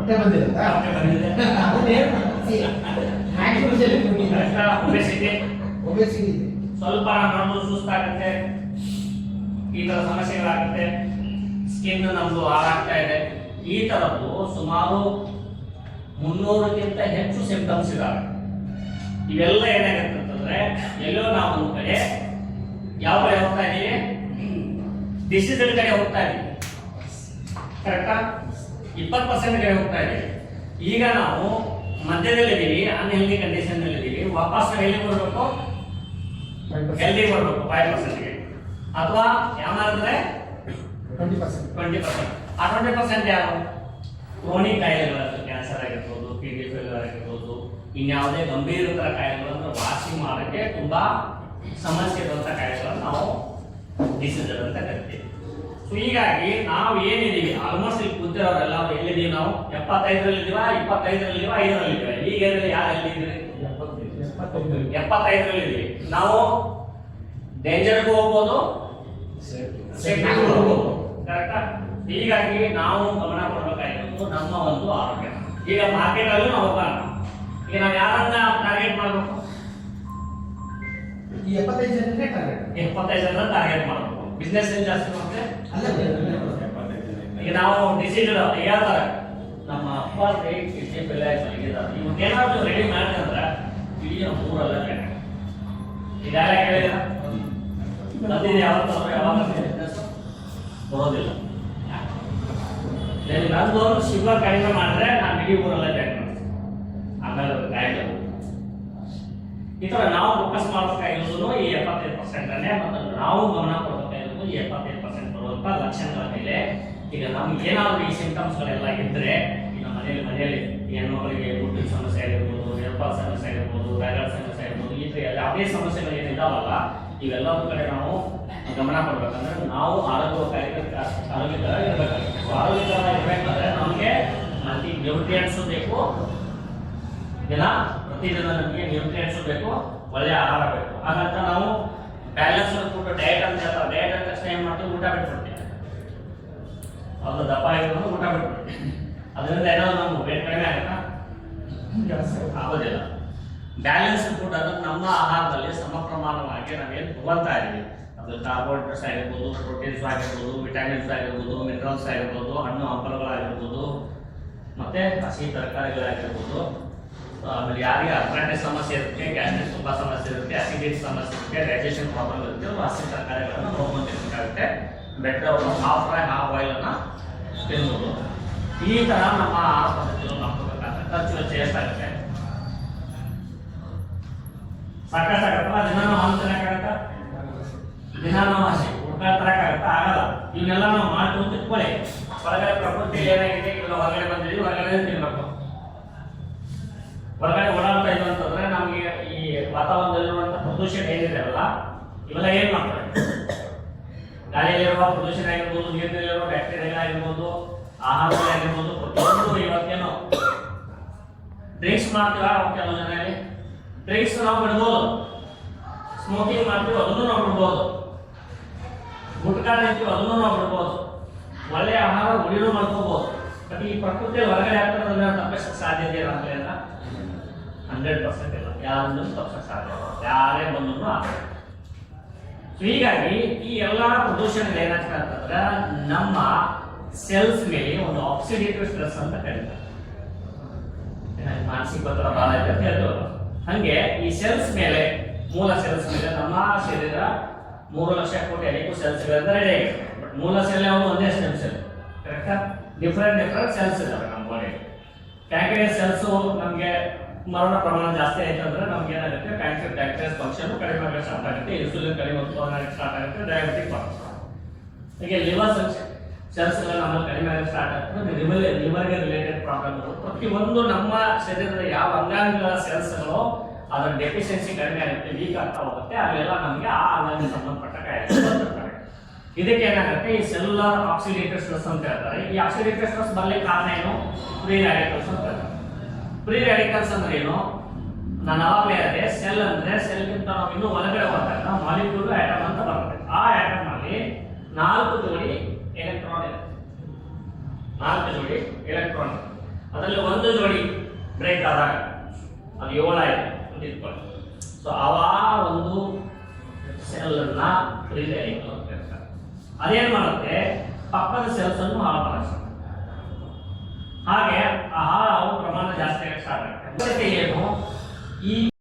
ಹೊಟ್ಟೆ ಬಂದಿದೆ ಒಬೆಸಿಟಿ ಸ್ವಲ್ಪ ನಮ್ದು ಸುಸ್ತಾಗುತ್ತೆ, ಈ ತರ ಸಮಸ್ಯೆಗಳಾಗುತ್ತೆ, ಸ್ಕಿನ್ ನಮ್ದು ಹಾಳಾಗ್ತಾ ಇದೆ. ಈ ತರದ್ದು ಸುಮಾರು 300ಕ್ಕಿಂತ ಹೆಚ್ಚು ಸಿಂಪ್ಟಮ್ಸ್ ಇದಾವೆ. ಇವೆಲ್ಲ ಏನಾಗುತ್ತೆ ಅಂತಂದ್ರೆ ಎಲ್ಲೋ ನಾವು ಒಂದು ಕಡೆ ಯಾವ ಕಡೆ ಹೋಗ್ತಾ ಇದೀವಿ, ಡಿಸೀಸ್ ಕಡೆ ಹೋಗ್ತಾ ಇದೀವಿ, ಕರೆಕ್ಟಾ? 20% ಕಡೆ ಹೋಗ್ತಾ ಇದೀವಿ. ಈಗ ನಾವು ಮಧ್ಯದಲ್ಲಿದ್ದೀವಿ, ಅನ್ಹೆಲ್ದಿ ಕಂಡೀಷನ್ ನಲ್ಲಿ ಇದೀವಿ. ವಾಪಸ್ ಎಲ್ಲಿ ಬರಬೇಕು? ಹೆಲ್ದಿ ಬರಬೇಕು 5%ಗೆ. ಅಥವಾ ಯಾವ್ದಾದ್ರೆ 20%. ಆ 20% ಯಾರು? ಕ್ರೋನಿಕ್ ಕಾಯಿಲೆಗಳು, ಕ್ಯಾನ್ಸರ್ ಆಗಿರ್ಬೋದು, ಕಿಡ್ನಿ ಫೇಲ್ಯೂರ್ ಆಗಿರ್ಬೋದು, ಇನ್ಯಾವುದೇ ಗಂಭೀರ ಕಾಯಿಲೆಗಳನ್ನು ವಾಸಿ ಮಾಡೋಕ್ಕೆ ತುಂಬಾ ಸಮಸ್ಯೆ ಇರುವಂತಹ ಕಾಯಿಲೆಗಳನ್ನು ನಾವು ಡಿಸೀಸ್ ಅಂತ ಕರಿತೀವಿ. ಸೊ ಹೀಗಾಗಿ ನಾವು ಏನಿದೀವಿ ಆಲ್ಮೋಸ್ಟ್ ಇಲ್ಲಿ ಕೂತಿರೋರೆಲ್ಲ ಎಲ್ಲಿದ್ದೀವಿ ನಾವು? 75ರಲ್ಲಿದ್ದೀವ, 25ರಲ್ಲಿದ್ದೀವ, 5ರಲ್ಲಿದ್ದೀವ. ಈಗ ಯಾರು ಎಲ್ಲಿದ್ದೀವಿ? 75ರಲ್ಲಿದ್ದೀವಿ. ನಾವು ಡೇಂಜರ್ಗೂ ಹೋಗ್ಬೋದು, ಸೇಫ್ಟಿಗೂ ಹೋಗ್ಬೋದು, ಕರೆಕ್ಟಾ? ಹೀಗಾಗಿ ನಾವು ಗಮನ ಕೊಡಬೇಕಾಗಿರೋದು ನಮ್ಮ ಒಂದು ಆರೋಗ್ಯ. ಈಗ ಮಾರ್ಕೆಟ್ ಅಲ್ಲೂ ನಾವು ಹೋಗೋಣ, ಈಗ ನಾವು ಯಾರನ್ನ ಟಾರ್ಗೆಟ್ ಮಾಡಬೇಕು? ಈ 75 ಜನಕ್ಕೆ ಟಾರ್ಗೆಟ್ ಮಾಡಬೇಕು. ಬಿಸ್ನೆಸ್ ಏನ್ ಜಾಸ್ತಿ ಮಾಡುತ್ತೆ? ಈಗ ನಾವು ಡಿಸೀಸ್ ಹೇಳ್ತಾರೆ, ನಮ್ಮ ಅಪ್ಪ ಕಿಡ್ನಿ ಫೇಲ್ ಆಯ್ತು, ಏನಾದ್ರು ರೆಡಿ ಮಾಡ್ತಂದ್ರೆ ಇಡೀ ಊರೆಲ್ಲ ಇದೆಲ್ಲ ಕೇಳಿದ ಬಂದಿದೆ. ಯಾವಾಗ ಬಿಸ್ನೆಸ್ ಬರೋದಿಲ್ಲ. ನಂದು ಶುಗರ್ ಕಡಿಮೆ ಮಾಡಿದ್ರೆ ನಾನು ಇಡೀ ಊರೆಲ್ಲ ಜಾಯಿನ್ ಮಾಡ್ತೀನಿ. ಆಮೇಲೆ ಕಾಯಿಲೆ ಈ ತರ ನಾವು ಫೋಕಸ್ ಮಾಡಬೇಕಾಗಿರೋದು ಈ 75%ನೇ. ಮತ್ತು ನಾವು ಗಮನ ಕೊಡಬೇಕಾಗಿರೋದು ಈ 75% ಬರುವಂತ ಲಕ್ಷಣಗಳ ಮೇಲೆ. ಈಗ ನಮ್ಗೆ ಏನಾದ್ರು ಈ ಸಿಂಟಮ್ಸ್ಗಳೆಲ್ಲ ಇದ್ರೆ, ಈಗ ಮನೆಯಲ್ಲಿ ಹೆಣ್ಮಕ್ಳಿಗೆ ಊಟದ ಸಮಸ್ಯೆ ಆಗಿರ್ಬೋದು, ಹೆರ್ಪಾಲ್ ಸಮಸ್ಯೆ ಆಗಿರ್ಬೋದು, ಥೈರಾಯ್ಡ್ ಸಮಸ್ಯೆ ಆಗಿರ್ಬೋದು, ಈ ತರ ಯಾವುದೇ ಸಮಸ್ಯೆಗಳು ಏನಿದಾವಲ್ಲ ಇವೆಲ್ಲದ್ರ ಕಡೆ ನಾವು ಗಮನ ಕೊಡ್ಬೇಕಂದ್ರೆ ನಾವು ಆರೋಗ್ಯಕರ ಇರಬೇಕಾಗುತ್ತೆ. ಆರೋಗ್ಯಕರ ಇರಬೇಕಂದ್ರೆ ನಮಗೆ ಮಲ್ಟಿ ನ್ಯೂಟ್ರಿಯೆಂಟ್ಸ್ ಬೇಕು. ಪ್ರತಿದಿನ ನಮಗೆ ನ್ಯೂಟ್ರಿಯೆಂಟ್ಸ್ ಬೇಕು, ಒಳ್ಳೆ ಆಹಾರ ಬೇಕು. ಹಾಗಂತ ನಾವು ಬ್ಯಾಲೆನ್ಸ್ ಫುಡ್ ಡಯಟ್ ಅಂತ ಹೇಳ್ತಾರೆ. ಡಯಟ್ ಅಂತ ತಕ್ಷಣ ಏನ್ ಮಾಡ್ತೀವಿ? ಊಟ ಬಿಟ್ಬಿಡ್ತೀವಿ. ಅದು ದಪ್ಪ ಆಗಿರೋದು ಊಟ ಬಿಟ್ಬಿಡ್ತೀವಿ. ಅದರಿಂದ ಏನಾದ್ರು ನಮ್ಗೆ ವೇಟ್ ಕಡಿಮೆ ಆಗುತ್ತಾ? ಆಗೋದಿಲ್ಲ. ಬ್ಯಾಲೆನ್ಸ್ ಫುಡ್ ಅದನ್ನು ನಮ್ಮ ಆಹಾರದಲ್ಲಿ ಸಮ ಪ್ರಮಾಣವಾಗಿ ನಾವೇನು ತಗೊಳ್ತಾ ಇದೀವಿ, ಅದು ಕಾರ್ಬೋಹೈಡ್ರೇಟ್ಸ್ ಆಗಿರ್ಬೋದು, ಪ್ರೋಟೀನ್ಸ್ ಆಗಿರ್ಬೋದು, ವಿಟಮಿನ್ಸ್ ಆಗಿರ್ಬೋದು, ಮಿನರಲ್ಸ್ ಆಗಿರ್ಬೋದು, ಹಣ್ಣು ಹಂಪಲುಗಳಾಗಿರ್ಬೋದು, ಮತ್ತೆ ಹಸಿ ತರಕಾರಿಗಳಾಗಿರ್ಬೋದು. ಆಮೇಲೆ ಯಾರಿಗೆ ಅರ್ಥೈಟಿಸ್ ಸಮಸ್ಯೆ ಇರುತ್ತೆ, ಗ್ಯಾಸ್ಟ್ರಿಕ್ ತುಂಬಾ ಸಮಸ್ಯೆ ಇರುತ್ತೆ, ಅಸಿಡಿಟಿ ಸಮಸ್ಯೆ ಇರುತ್ತೆ, ಡೈಜೆಷನ್ ಪ್ರಾಬ್ಲಮ್ ಇರುತ್ತೆ, ಹಸಿ ತರಕಾರಿಗಳನ್ನು ನೋಡ್ಕೊಂತಿರ್ಬೇಕಾಗುತ್ತೆ. ಬೆಟರ್ ಅವರು ಹಾಫ್ ಫ್ರೈ ಹಾಫ್ ಬಾಯ್ಲ್ ಅನ್ನ ತಿನ್ಬೋದು. ಈ ತರ ನಮ್ಮ ಆಹಾರ ಪದ್ಧತಿಗಳು ಮಾಡ್ಕೋಬೇಕಾಗುತ್ತೆ. ಖರ್ಚು ವೆಚ್ಚ ಎಷ್ಟಾಗುತ್ತೆ? ಸಾಕಾಗತ್ತಲ್ಲ? ದಿನ ನಾವು ಹಣ್ಣು ತಿನ್ನಕ್ಕಾಗತ್ತಾ? ದಿನ ನಾವು ಹಸಿ ಊಟ ತರಕ್ಕಾಗತ್ತಾ? ಆಗಲ್ಲ. ಇವನ್ನೆಲ್ಲ ನಾವು ಮಾಡ್ಕೊಂಡು ತಿಳ್ಕೊಳ್ಳಿ. ಹೊರಗಡೆ ಪ್ರಕೃತಿ ಏನಾಗಿದೆ, ಇವಾಗ ಹೊರಗಡೆ ಬಂದಿದ್ದೀವಿ, ಹೊರಗಡೆ ತಿನ್ಬೇಕು. ಹೊರಗಡೆ ಓಡಾಡ್ತಾ ಇದ್ವು ಅಂತಂದ್ರೆ ನಮಗೆ ಈ ವಾತಾವರಣದಲ್ಲಿರುವಂತ ಪ್ರದೂಷಣ ಏನಿದೆ ಅಲ್ಲ, ಇವೆಲ್ಲ ಏನ್ ಮಾಡ್ತಾರೆ? ಗಾಳಿಯಲ್ಲಿರುವ ಪ್ರದೂಷಣ ಆಗಿರ್ಬೋದು, ನೀರಿನಲ್ಲಿರುವ ಬ್ಯಾಕ್ಟೀರಿಯಾಗಳಾಗಿರ್ಬೋದು, ಆಹಾರಗಳಾಗಿರ್ಬೋದು, ಪ್ರತಿಯೊಂದು ಇವತ್ತೇನು ಡ್ರಿಂಕ್ಸ್ ಮಾಡ್ತೀವ. ಕೆಲವು ಜನ ಡ್ರಿಂಕ್ಸ್ ನಾವು ಬಿಡ್ಬೋದು, ಸ್ಮೋಕಿಂಗ್ ಮಾಡ್ತೀವಿ ಅದನ್ನು ನಾವು ಬಿಡ್ಬೋದು, ಗುಟ್ಕಾ ತಿಂತೀವಿ ಅದನ್ನು ನಾವು ಬಿಡ್ಬೋದು, ಒಳ್ಳೆ ಆಹಾರ ಉಳಿದು ಮಾಡ್ಕೋಬಹುದು. ಬಟ್ ಈ ಪ್ರಕೃತಿಯಲ್ಲಿ ಹೊರಗಡೆ ಆಗ್ತದೆ ತಪ್ಪಿಸಕ್ಕೆ ಸಾಧ್ಯತೆ ಇಲ್ಲ ಅಂತ 100% ಇಲ್ಲ. ಯಾರನ್ನು ತಪ್ಪಿಸಕ್ಕೆ ಸಾಧ್ಯ ಇಲ್ಲ, ಯಾರೇ ಬಂದ್ರು ಆಗ್ತದೆ. ಸೊ ಹೀಗಾಗಿ ಈ ಎಲ್ಲ ಪ್ರದೂಷಣಗಳು ಏನಾಗ್ತದೆ ಅಂತಂದ್ರೆ ನಮ್ಮ ಸೆಲ್ಸ್ ಮೇಲೆ ಒಂದು ಆಕ್ಸಿಡೇಟಿವ್ ಸ್ಟ್ರೆಸ್ ಅಂತ ಕರೀತಾರೆ. ಮಾನಸಿಕ ಒತ್ತಡ ಬಹಳ ಇದೆ ಅಂತ ಹೇಳ್ತೇವಲ್ಲ, ಹಂಗೆ ಈ ಸೆಲ್ಸ್ ಮೇಲೆ, ಮೂಲ ಸೆಲ್ಸ್ ಮೇಲೆ ನಮ್ಮ ಶರೀರ 3 ಲಕ್ಷ ಕೋಟಿ ಅನೇಕ ಸೆಲ್ಸ್ ಗಳಿಂದ ರೆಡಿ ಆಗಿದೆ. ಬಟ್ ಮೂಲ ಸೆಲ್ ಯಾವುದು? ಒಂದೇ ಸ್ಟೆಮ್ ಸೆಲ್, ಕರೆಕ್ಟಾ? ಡಿಫ್ರೆಂಟ್ ಸೆಲ್ಸ್ ಇದಾವೆ ನಮ್ಮ ಬಾಡಿ. ಪ್ಯಾಂಕ್ರಿಯಾಸ್ ಸೆಲ್ಸ್ ನಮಗೆ ಮರಣ ಪ್ರಮಾಣ ಜಾಸ್ತಿ ಆಯ್ತು ಅಂದ್ರೆ ನಮ್ಗೆ ಏನಾಗುತ್ತೆ? ಪ್ಯಾಂಕ್ರಿಯಾಸ್ ಫಂಕ್ಷನ್ ಕಡಿಮೆ ಆಗಕ್ಕೆ ಸ್ಟಾರ್ಟ್ ಆಗುತ್ತೆ, ಇನ್ಸುಲಿನ್ ಕಡಿಮೆ ಉತ್ಪಾದನೆ ಆಗಕ್ಕೆ ಸ್ಟಾರ್ಟ್ ಆಗುತ್ತೆ, ಡಯಾಬಿಟಿಕ್ ಬರುತ್ತೆ. ಹೀಗೆ ಲಿವರ್ ಸೆಲ್ಸ್ ನಮ್ಮಲ್ಲಿ ಕಡಿಮೆ ಆಗಕ್ಕೆ ಸ್ಟಾರ್ಟ್ ಆಗ್ತದೆ, ಲಿವರ್ಗೆ ರಿಲೇಟೆಡ್ ಪ್ರಾಬ್ಲಮ್. ಪ್ರತಿಯೊಂದು ನಮ್ಮ ಶರೀರದ ಯಾವ ಅಂಗಾಂಗಗಳ ಸೆಲ್ಸ್ಗಳು ಅದರ ಡೆಫಿಷಿಯನ್ಸಿ ಕಡಿಮೆ ಆಗುತ್ತೆ, ವೀಕ್ ಆಗ್ತಾ ಹೋಗುತ್ತೆ, ಅವೆಲ್ಲ ನಮಗೆ ಆ ಅಂಗಾಂಗಕ್ಕೆ ಸಂಬಂಧಪಟ್ಟ ಕಾಯಿಲೆ ಬರ್ತವೆ. ಇದಕ್ಕೆ ಏನಾಗುತ್ತೆ? ಈ ಸೆಲ್ಯುಲರ್ ಆಕ್ಸಿಡೇಟಿವ್ ಸ್ಟ್ರೆಸ್ ಅಂತ ಹೇಳ್ತಾರೆ. ಈ ಆಕ್ಸಿಡೇಟಿವ್ ಸ್ಟ್ರೆಸ್ ಬರ್ಲಿಕ್ಕೆ ಕಾರಣ ಏನು? ಫ್ರೀ ರ್ಯಾಡಿಕಲ್ಸ್ ಅಂತ ಹೇಳ್ತಾರೆ. ಫ್ರೀ ರ್ಯಾಡಿಕಲ್ಸ್ ಅಂದ್ರೆ ಏನು? ನಾನು ಅವಾಗಲೇ ಹೇಳಿದೆ, ಸೆಲ್ ಅಂದ್ರೆ ಸೆಲ್ಗಿಂತ ನಾವು ಇನ್ನೂ ಒಳಗಡೆ ಹೋದಾಗ ಮಾಲಿಕ್ಯೂಲ್ ಆಟಮ್ ಅಂತ ಬರುತ್ತೆ. ಆ ಆಟಮ್ ಅಲ್ಲಿ 4 ಜೋಡಿ ಎಲೆಕ್ಟ್ರಾನ್ ಇದೆ. 4 ಜೋಡಿ ಎಲೆಕ್ಟ್ರಾನ್. ಅದರಲ್ಲಿ ಒಂದು ಜೋಡಿ ಬ್ರೇಕ್ ಆದಾಗ ಅದು 7 ಆಯ್ತು ಅಂತ ಇಟ್ಕೊಳ್ಳಿ. ಸೊ ಆ ಒಂದು ಸೆಲ್ ಅನ್ನ ಫ್ರೀ ರೇಡಿಕಲ್ ಅಂತ ಕರೀತಾರೆ. ಅದೇನ್ ಮಾಡುತ್ತೆ, ಪಕ್ಕದ ಸೆಲ್ಸ್ ಅನ್ನು ಹಾಳು ಮಾಡಕ್ಕೆ ಹಾಗೆ ಆ ಹಾಳು ಪ್ರಮಾಣ ಜಾಸ್ತಿ ಆಗಕ್ಕೆ ಸ್ಟಾರ್ಟ್ ಆಗುತ್ತೆ. ಏನು ಈ